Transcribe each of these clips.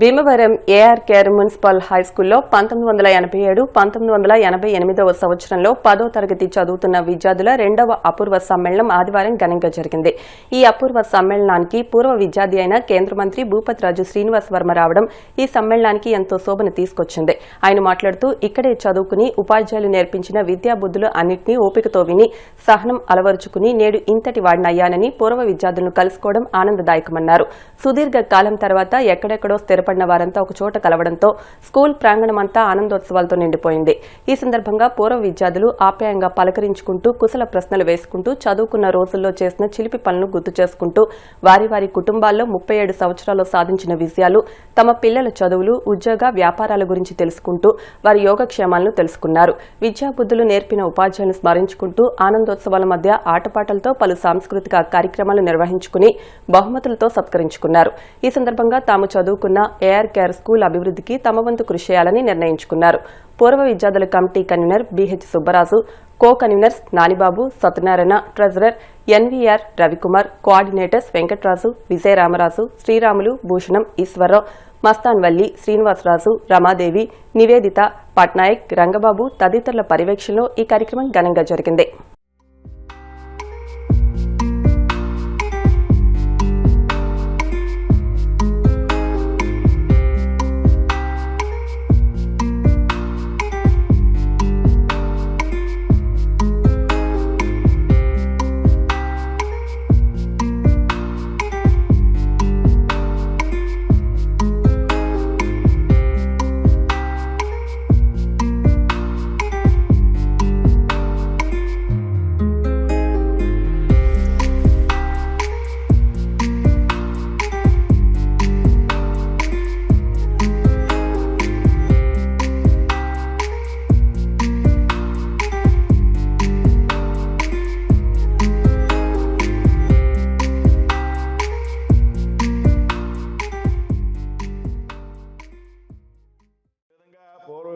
Bhimavaram ఏఆర్కేఆర్ municipal హైస్కూల్లో 1987-1988 సంవత్సరంలో 10వ తరగతి చదువుతున్న విద్యార్థుల రెండవ అపూర్వ సమ్మేళనం ఆదివారం ఘనంగా జరిగింది. ఈ అపూర్వ సమ్మేళనానికి పూర్వ విద్యార్థి అయిన కేంద్ర మంత్రి భూపతిరాజు శ్రీనివాస్ వర్మ రావడం ఈ సమ్మేళనానికి ఎంతో శోభను తీసుకొచ్చింది. ఆయన మాట్లాడుతూ ఇక్కడే చదువుకుని ఉపాధ్యాయులు నేర్పించిన విద్యాబుద్ధులు అన్నింటినీ ఓపికతో విని సహనం అలవరుచుకుని నేడు ఇంతటి వాడినయ్యానని పూర్వ విద్యార్థులను కలుసుకోవడం ఆనందదాయకమన్నారు. సుదీర్ఘ కాలం తర్వాత ఎక్కడెక్కడో స్థిరపడిన వారంతా ఒక చోట కలవడంతో స్కూల్ ప్రాంగణమంతా ఆనందోత్సవాలతో నిండిపోయింది. ఈ సందర్భంగా పూర్వ విద్యార్థులు ఆప్యాయంగా పలకరించుకుంటూ కుశల ప్రశ్నలు వేసుకుంటూ చదువుకున్న రోజుల్లో చేసిన చిలిపి పనులను గుర్తు చేసుకుంటూ వారి వారి కుటుంబాల్లో 37 సంవత్సరాల్లో సాధించిన విజయాలు, తమ పిల్లల చదువులు, ఉద్యోగ వ్యాపారాల గురించి తెలుసుకుంటూ వారి యోగక్షేమాలను తెలుసుకున్నారు. విద్యాబుద్ధులు నేర్పిన ఉపాధ్యాయులను స్మరించుకుంటూ ఆనందోత్సవాల మధ్య ఆటపాటలతో పలు సాంస్కృతిక కార్యక్రమాలు నిర్వహించుకుని బహుమతులతో సత్కరించుకున్నారు. ఈ సందర్భంగా తాము చదువుకున్న ఏఆర్కేఆర్ స్కూల్ అభివృద్ధికి తమ వంతు కృషి చేయాలని నిర్ణయించుకున్నారు. పూర్వ విద్యార్థుల committee convener B H Subbaraju, co convenors Nanibabu, Satyanarayana, treasurer N V R Ravikumar, coordinators Venkatraju, Vijayaramaraju, Sriramulu, Bhushanam, Eswararao, Mastanvalli, Srinivasaraju, Ramadevi, Nivedita, Patnaik, Rangababu తదితరుల పర్యవేక్షణలో ఈ కార్యక్రమం ఘనంగా జరిగింది.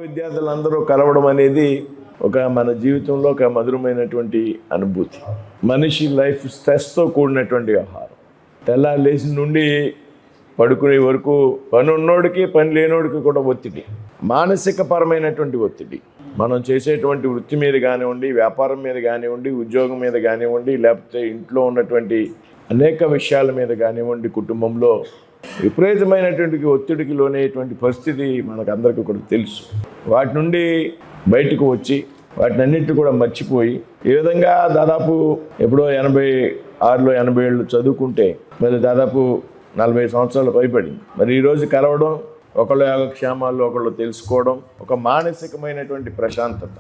విద్యార్థులందరూ కలవడం అనేది మన జీవితంలో ఒక మధురమైనటువంటి అనుభూతి. మనిషి లైఫ్ స్ట్రెస్తో కూడినటువంటి వ్యవహారం. తెల్లారి లేచి నుండి పడుకునే వరకు పని ఉన్నోడికి పని లేనోడికి కూడా ఒత్తిడి, మానసిక పరమైనటువంటి ఒత్తిడి. మనం చేసేటువంటి వృత్తి మీద కానివ్వండి, వ్యాపారం మీద కానివ్వండి, ఉద్యోగం మీద కానివ్వండి, లేకపోతే ఇంట్లో ఉన్నటువంటి అనేక విషయాల మీద కానివ్వండి, కుటుంబంలో విపరీతమైనటువంటి ఒత్తిడికి లోనేటువంటి పరిస్థితి మనకందరికీ కూడా తెలుసు. వాటి నుండి బయటకు వచ్చి వాటిని అన్నింటినీ కూడా మర్చిపోయి ఈ విధంగా దాదాపు ఎప్పుడో 86లో 87 చదువుకుంటే మరి దాదాపు 40 సంవత్సరాలు పైబడింది. మరి ఈరోజు కలవడం, ఒకళ్ళ యోగక్షేమాల్లో ఒకళ్ళు తెలుసుకోవడం, ఒక మానసికమైనటువంటి ప్రశాంతత,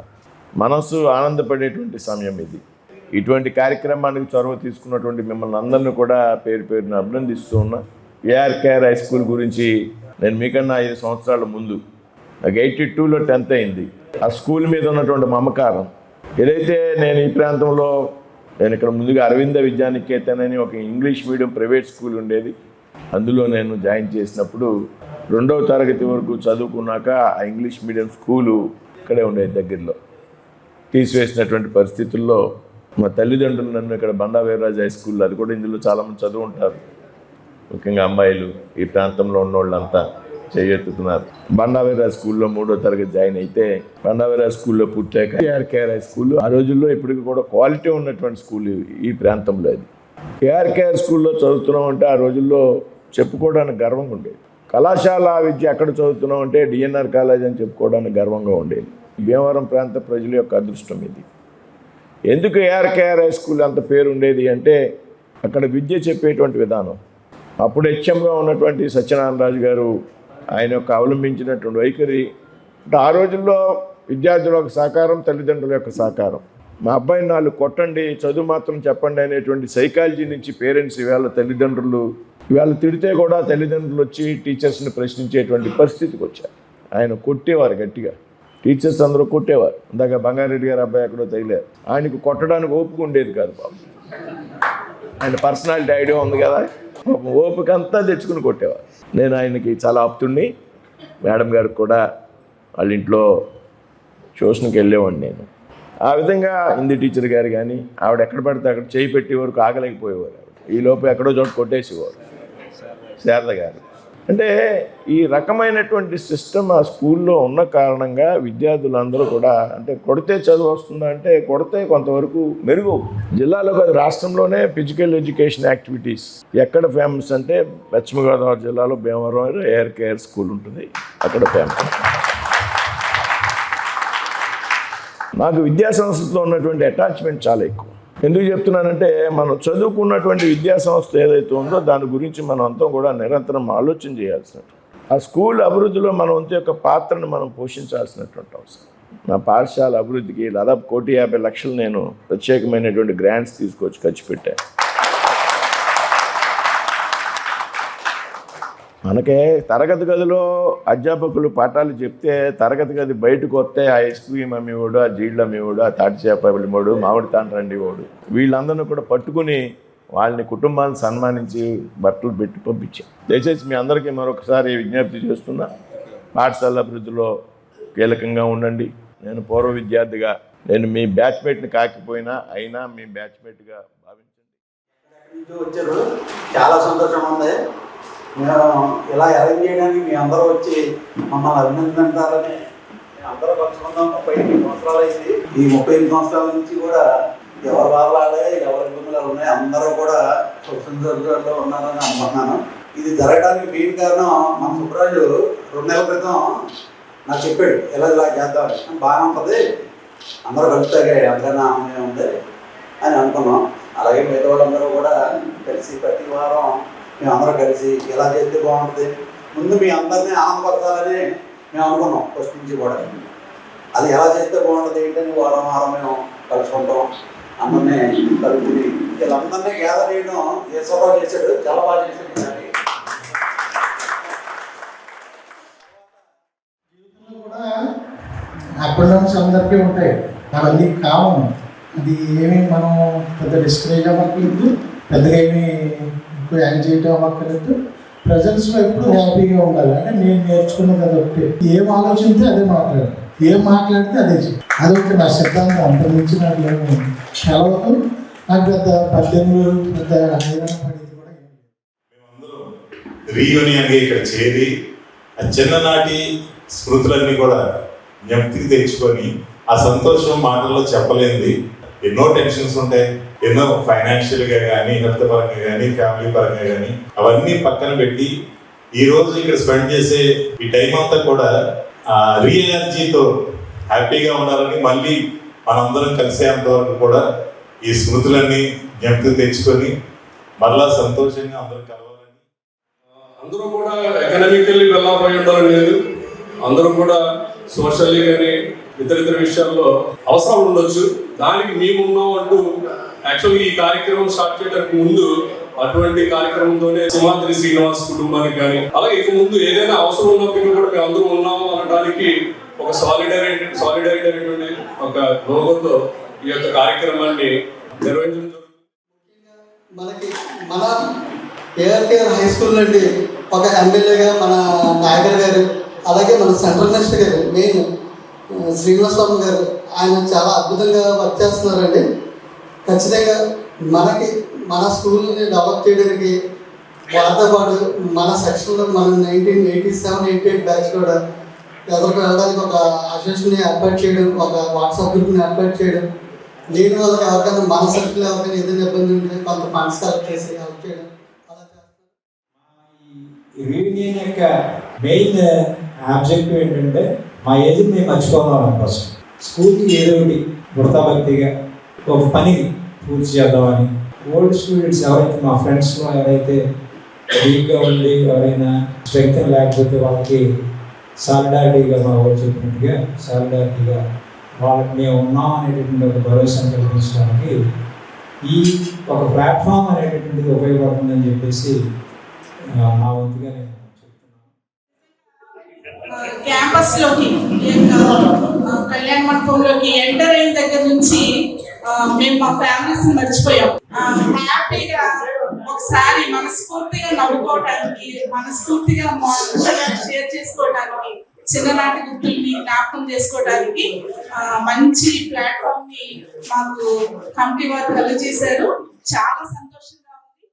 మనసు ఆనందపడేటువంటి సమయం ఇది. ఇటువంటి కార్యక్రమానికి చొరవ తీసుకున్నటువంటి మిమ్మల్ని అందరినీ కూడా పేరు పేరున అభినందిస్తూ ఉన్నా. ఏఆర్కేఆర్ హై స్కూల్ గురించి నేను మీకన్నా 5 సంవత్సరాల ముందు, నాకు 82లో 10th అయింది. ఆ స్కూల్ మీద ఉన్నటువంటి మమకారం ఏదైతే నేను ఈ ప్రాంతంలో ఇక్కడ ముందుగా అరవింద విద్యానికేతన్ అని ఒక ఇంగ్లీష్ మీడియం ప్రైవేట్ స్కూల్ ఉండేది. అందులో నేను జాయిన్ చేసినప్పుడు 2వ తరగతి వరకు చదువుకున్నాక ఆ ఇంగ్లీష్ మీడియం స్కూలు ఇక్కడే ఉండేది దగ్గరలో. తీసివేసినటువంటి పరిస్థితుల్లో మా తల్లిదండ్రులు నన్ను ఇక్కడ బండా వీర్రాజు హై స్కూల్లో, అది కూడా ఇందులో చాలామంది చదువు ఉంటారు, ముఖ్యంగా అమ్మాయిలు ఈ ప్రాంతంలో ఉన్నోళ్ళంతా చేయెత్తుతున్నారు. బండా వీర్రాజు స్కూల్లో 3వ తరగతి జాయిన్ అయితే బండా వీర్రాజు స్కూల్లో పూర్తయ్యాక ఏఆర్కేఆర్ హై స్కూల్ ఆ రోజుల్లో ఇప్పటికి కూడా క్వాలిటీ ఉన్నటువంటి స్కూల్ ఈ ప్రాంతంలో. అది ఏఆర్కేఆర్ స్కూల్లో చదువుతున్నాం అంటే ఆ రోజుల్లో చెప్పుకోవడానికి గర్వంగా ఉండేది. కళాశాల విద్య అక్కడ చదువుతున్నాం అంటే డిఎన్ఆర్ కాలేజ్ అని చెప్పుకోవడానికి గర్వంగా ఉండేది. భీమవరం ప్రాంత ప్రజల యొక్క అదృష్టం ఇది. ఎందుకు ఏఆర్కేఆర్ హై స్కూల్ అంత పేరు ఉండేది అంటే అక్కడ విద్య చెప్పేటువంటి విధానం. అప్పుడు హెచ్ఎంగా ఉన్నటువంటి సత్యనారాయణరాజు గారు ఆయన యొక్క అవలంబించినటువంటి వైఖరి అంటే ఆ రోజుల్లో విద్యార్థుల యొక్క సహకారం, తల్లిదండ్రుల యొక్క సహకారం. మా అబ్బాయిని 4 కొట్టండి, చదువు మాత్రం చెప్పండి అనేటువంటి సైకాలజీ నుంచి పేరెంట్స్ ఇవాళ తల్లిదండ్రులు తిడితే కూడా తల్లిదండ్రులు వచ్చి టీచర్స్ని ప్రశ్నించేటువంటి పరిస్థితికి వచ్చారు. ఆయన కొట్టేవారు గట్టిగా, టీచర్స్ అందరూ కొట్టేవారు. ఇందాక బంగారెడ్డి గారు అబ్బాయి ఎక్కడో తగిలారు. ఆయనకు కొట్టడానికి ఓపిక ఉండేది కాదు బాబు. ఆయన పర్సనాలిటీ ఐడియా ఉంది కదా, ఓపిక అంతా తెచ్చుకుని కొట్టేవారు. నేను ఆయనకి చాలా ఆప్తుడిని. మేడం గారికి కూడా వాళ్ళ ఇంట్లో ట్యూషన్కి వెళ్ళేవాడిని నేను. ఆ విధంగా హిందీ టీచర్ గారు కానీ ఆవిడ ఎక్కడ పడితే అక్కడ చేయి పెట్టే వరకు ఆగలేకపోయేవారు. ఈ లోపు ఎక్కడో చోట కొట్టేసేవారు శారద గారు. అంటే ఈ రకమైనటువంటి సిస్టమ్ ఆ స్కూల్లో ఉన్న కారణంగా విద్యార్థులందరూ కూడా అంటే కొడితే చదువు వస్తుందా అంటే కొడితే కొంతవరకు మెరుగు. జిల్లాలో కాదు రాష్ట్రంలోనే ఫిజికల్ ఎడ్యుకేషన్ యాక్టివిటీస్ ఎక్కడ ఫేమస్ అంటే పశ్చిమ గోదావరి జిల్లాలో భీమవరం ఎయిర్ కేర్ స్కూల్ ఉంటుంది, అక్కడ ఫేమస్. నాకు విద్యా సంస్థతో ఉన్నటువంటి అటాచ్మెంట్ చాలా ఎక్కువ. ఎందుకు చెప్తున్నానంటే మనం చదువుకున్నటువంటి విద్యా సంస్థ ఏదైతే ఉందో దాని గురించి మనం అంతా కూడా నిరంతరం ఆలోచన చేయాల్సినట్టు, ఆ స్కూల్ అభివృద్ధిలో మన వంతు యొక్క పాత్రను మనం పోషించాల్సినటువంటి అవసరం. నా పాఠశాల అభివృద్ధికి దాదాపు 1,50,00,000 నేను ప్రత్యేకమైనటువంటి గ్రాంట్స్ తీసుకొచ్చి ఖర్చు పెట్టాను. మనకే తరగతి గదిలో అధ్యాపకులు పాఠాలు చెప్తే తరగతి గది బయటకు వస్తే ఆ ఐస్ క్రీమ్ అమ్మేవాడు, ఆ జీళ్ళు అమ్మేవాడు, ఆ తాటి చేప అమ్మేవాడు, మామిడి తాండ్రండి వాడు, వీళ్ళందరినీ కూడా పట్టుకుని వాళ్ళని కుటుంబాన్ని సన్మానించి బట్టలు పెట్టి పంపించాం. దయచేసి మీ అందరికీ మరొకసారి విజ్ఞప్తి చేస్తున్నా, పాఠశాల అభివృద్ధిలో కీలకంగా ఉండండి. నేను పూర్వ విద్యార్థిగా నేను మీ బ్యాచ్మేట్ని కాకపోయినా అయినా మీ బ్యాచ్మేట్గా భావించండి. వచ్చారు, చాలా సంతోషం ఉంది. మేము ఇలా అరేంజ్ చేయడానికి మీ అందరూ వచ్చి మమ్మల్ని అభినందించాలని మేము అందరూ పంచుకుందాం. 35 సంవత్సరాలు అయింది. ఈ 35 సంవత్సరాల నుంచి కూడా ఎవరి బాధలాడే ఎవరి ఇబ్బందులు ఉన్నాయి, అందరూ కూడా సుఖంలో ఉన్నారని అనుకుంటున్నాను. ఇది జరగడానికి మెయిన్ కారణం మన సుబ్రాజు 2 నెలల క్రితం నాకు చెప్పాడు, ఇలా చేద్దామని. బాగానే ఉంటుంది, అందరూ కలుస్తాగే అంతకన్నా ఆనందం ఉంది అని అనుకున్నాం. అలాగే మిగతా వాళ్ళందరూ కూడా కలిసి ప్రతి వారం మేము అందరూ కలిసి ఎలా చేస్తే బాగుంటుంది, ముందు మీ అందరినీ ఆనందపరచాలని మేము అనుకున్నాం ఫస్ట్ నుంచి కూడా. అది ఎలా చేస్తే బాగుంటుంది ఏంటని వారం వారం మేము కలుసుకుంటాం. అందరినీ కలుపుని వీళ్ళందరినీ గ్యాదర్ చేయడం ఈశ్వరరావు చేశాడు, చాలా బాగా చేశాడు. జీవితంలో కూడా అప్ అండ్ డౌన్స్ అందరికీ ఉంటాయి, అవన్నీ కామన్. అది ఏమి మనం పెద్ద డిస్కరేజ్ అవ్వట్లేదు, పెద్దగా ఏమి ఎక్కువ యాంగ్జైటీ అవ్వక్కర్లేదు. ప్రజెన్స్లో ఎప్పుడు హ్యాపీగా ఉండాలి. అంటే నేను నేర్చుకున్నది అదొకటి, ఏం ఆలోచిస్తే అదే మాట్లాడాలి, ఏం మాట్లాడితే అదే చెప్పి, అదొకటి నా సిద్ధాంతం. అంతకుమించి నాకు తెలవదు. నాకు పెద్ద పద్యములు పెద్ద హైరాణ పడేది కూడా మేమందరం రీయూనియన్గా ఇక్కడ చేరి ఆ చిన్ననాటి స్మృతులన్నీ కూడా జ్ఞప్తికి తెచ్చుకొని ఆ సంతోషం మాటల్లో చెప్పలేనిది. ఎన్నో టెన్షన్స్ ఉంటాయి, ఎన్నో ఫైనాన్షియల్గా కానీ, హెల్త్ పరంగా కానీ, ఫ్యామిలీ పరంగా కానీ, అవన్నీ పక్కన పెట్టి ఈరోజు ఇక్కడ స్పెండ్ చేసే ఈ టైం అంతా కూడా రీ ఎనర్జీతో హ్యాపీగా ఉండాలని, మళ్ళీ మనందరం కలిసేంత వరకు కూడా ఈ స్మృతులన్నీ జ్ఞప్తికి తెచ్చుకొని మళ్ళా సంతోషంగా అందరం కలవాలని. అందరూ కూడా ఎకనామికల్లీ డెవలప్ అయి ఉండాలని లేదు, అందరూ కూడా సోషల్లీ కానీ ఇతర విషయాల్లో అవసరం ఉండొచ్చు. దానికి మేమున్నాం అంటూ యాక్చువల్గా ఈ కార్యక్రమం స్టార్ట్ చేయడానికి ముందు అటువంటి కార్యక్రమంతోనే సింహాద్రి శ్రీనివాస్ కుటుంబానికి కానీ, అలాగే ఇక ముందు ఏదైనా అవసరం ఉన్నప్పుడు కూడా మేము అందరూ ఉన్నాము అనడానికి ఒక సాలిడారిటీ అనేటువంటి ఒక లోగోతో ఈ యొక్క కార్యక్రమాన్ని నిర్వహించడం జరుగుతుంది. మనకి మన ఏఆర్కేఆర్ హై స్కూల్ నుండి ఒక ఎమ్మెల్యేగా మన నాయకర్ గారు, అలాగే మన సెంట్రల్ మినిస్టర్ గారు మెయిన్ శ్రీనివాసరావు గారు, ఆయన చాలా అద్భుతంగా వర్క్ చేస్తున్నారండి. ఖచ్చితంగా మనకి మన స్కూల్ని డెవలప్ చేయడానికి వారితో పాటు మన సెక్షన్లో మనం 1987-88 బ్యాచ్ కూడా ఎదురుకు వెళ్ళడానికి ఒక అసోసియేషన్ని ఏర్పాటు చేయడం, ఒక వాట్సాప్ గ్రూప్ని ఏర్పాటు చేయడం, లేని వాళ్ళకి ఎవరికైనా మన సర్కిల్ ఎవరికైనా ఏదైనా ఇబ్బంది ఉంటే కొంత ఫండ్స్ కలెక్ట్ చేసి హెల్ప్ చేయడం అలా చేస్తాం. రీయూనియన్ యొక్క మెయిన్ ఆబ్జెక్టివ్ ఏంటంటే మా ఏజ్ని మేము మర్చిపోదాం. ఫస్ట్ స్కూల్కి ఏదో ఒకటి వృతాభక్తిగా ఒక పనిని పూర్తి చేద్దామని, ఓల్డ్ స్టూడెంట్స్ ఎవరైతే మా ఫ్రెండ్స్లో ఎవరైతే వీక్గా ఉండి ఎవరైనా స్ట్రెంగ్త్ లేకపోతే వాళ్ళకి సాలిడారిటీగా మా వాళ్ళు చెప్పినట్టుగా సాలిడారిటీగా వాళ్ళకి మేము ఉన్నాం అనేటటువంటి ఒక భరోసాను కల్పించడానికి ఈ ఒక ప్లాట్ఫామ్ అనేటటువంటిది ఉపయోగపడుతుందని చెప్పేసి నా వంతుగా నేను క్యాంపస్లోకి కళ్యాణ మండపంలోకి ఎంటర్ అయిన దగ్గర నుంచి మేము మా ఫ్యామిలీస్ మర్చిపోయాం. హ్యాపీగా ఒకసారి మనస్ఫూర్తిగా నవ్వుకోవడానికి, మనస్ఫూర్తిగా షేర్ చేసుకోవడానికి, చిన్ననాటి గుర్తుల్ని జ్ఞాపకం చేసుకోవడానికి మంచి ప్లాట్ఫామ్ ని మాకు కమిటీ వారు కలుగజేశారు. చాలా సంతోషంగా ఉంది.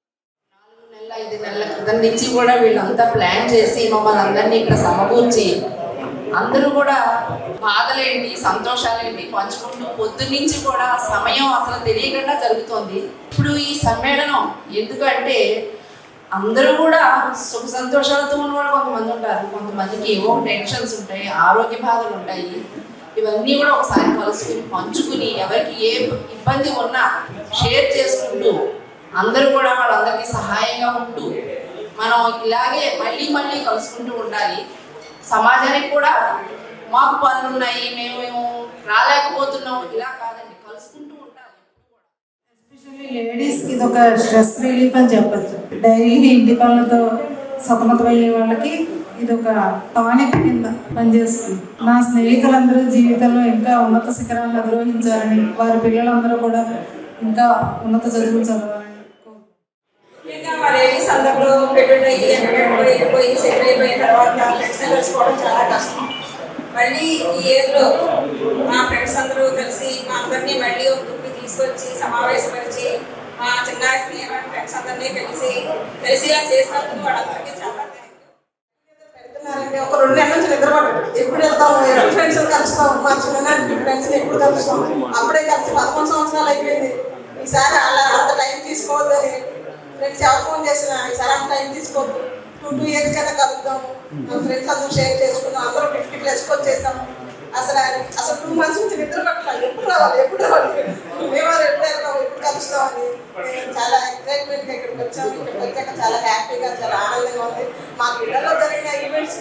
4 నెలల 5 నెలల క్రితం నుంచి కూడా వీళ్ళంతా ప్లాన్ చేసి మమ్మల్ని అందరినీ ఇక్కడ సమకూర్చి అందరూ కూడా బాధలేంటి సంతోషాలేంటి పంచుకుంటూ పొద్దున్నుంచి కూడా సమయం అసలు తెలియకుండా జరుగుతోంది. ఇప్పుడు ఈ సమ్మేళనం ఎందుకంటే అందరూ కూడా సుఖ సంతోషాలతో ఉన్న వాళ్ళు కొంతమంది ఉంటారు, కొంతమందికి ఏవో టెన్షన్స్ ఉంటాయి, ఆరోగ్య బాధలు ఉంటాయి. ఇవన్నీ కూడా ఒకసారి కలుసుకుని పంచుకుని ఎవరికి ఏ ఇబ్బంది ఉన్నా షేర్ చేసుకుంటూ అందరూ కూడా వాళ్ళందరికీ సహాయంగా ఉంటూ మనం ఇలాగే మళ్ళీ మళ్ళీ కలుసుకుంటూ ఉండాలి. సమాజానికి కూడా మాకు పనులు ఉన్నాయి, మేము రాలేకపోతున్నాం, ఇలా కాదండి, కలుసుకుంటూ ఉండాలి. ఎస్పెషల్లీ లేడీస్కి ఇది ఒక స్ట్రెస్ రిలీఫ్ అని చెప్పచ్చు. డైలీ ఇంటి పనులతో సతమతమయ్యే వాళ్ళకి ఇది ఒక టానిక్ కింద పనిచేస్తుంది. నా స్నేహితులందరూ జీవితంలో ఇంకా ఉన్నత శిఖరాలను అధిరోహించాలని, వారి పిల్లలందరూ కూడా ఇంకా ఉన్నత చదువులు చదవాలని. మా లేడీస్ అందరూ పెళ్ళిళ్ళు అయ్యి వెళ్ళిపోయి సెటిల్ అయిపోయిన తర్వాత ఫ్రెండ్స్ కలుసుకోవడం చాలా కష్టం. మళ్ళీ ఈ ఏజ్లో మా ఫ్రెండ్స్ అందరూ కలిసి మా అందరినీ మళ్ళీ ఒక గ్రూప్కి తీసుకొచ్చి సమావేశపరిచి మా చిన్న ఫ్రెండ్స్ అందరినీ కలిసిలా చేసినందుకు వాళ్ళందరికీ చాలా పెడుతున్నారండి. ఒక 2 నెలల నుంచి నిద్రపడ్డాడు. ఎప్పుడు వెళ్తాము, ఫ్రెండ్స్ కలుస్తాం, మా చిన్ననాటి ఫ్రెండ్స్ని ఎప్పుడు కలుస్తాం, అప్పుడే కలిసి 11 సంవత్సరాలు అయిపోయింది. ఈసారి అలా అంత టైం తీసుకోవద్దని ఫ్రెండ్స్ ఎవరు ఫోన్ చేసినా ఈసారి అంత టైం తీసుకోవద్దు, 2 years కదా కలుద్దాము. మా ఫ్రెండ్స్ అందరూ షేర్ చేసుకున్నాం, అందరూ 50+ వచ్చేసాము. అసలు 2 months నుంచి నిద్ర పట్టలేదు. ఎప్పుడు రావాలి మేము ఎప్పుడు వెళ్తాము, ఎప్పుడు కలుస్తామని చాలా ఎక్సైట్మెంట్గా ఇక్కడికి వచ్చాము. ఇక్కడికి వచ్చాక చాలా హ్యాపీగా, చాలా ఆనందంగా ఉంది. మాకు ఇళ్లలో జరిగిన ఈవెంట్స్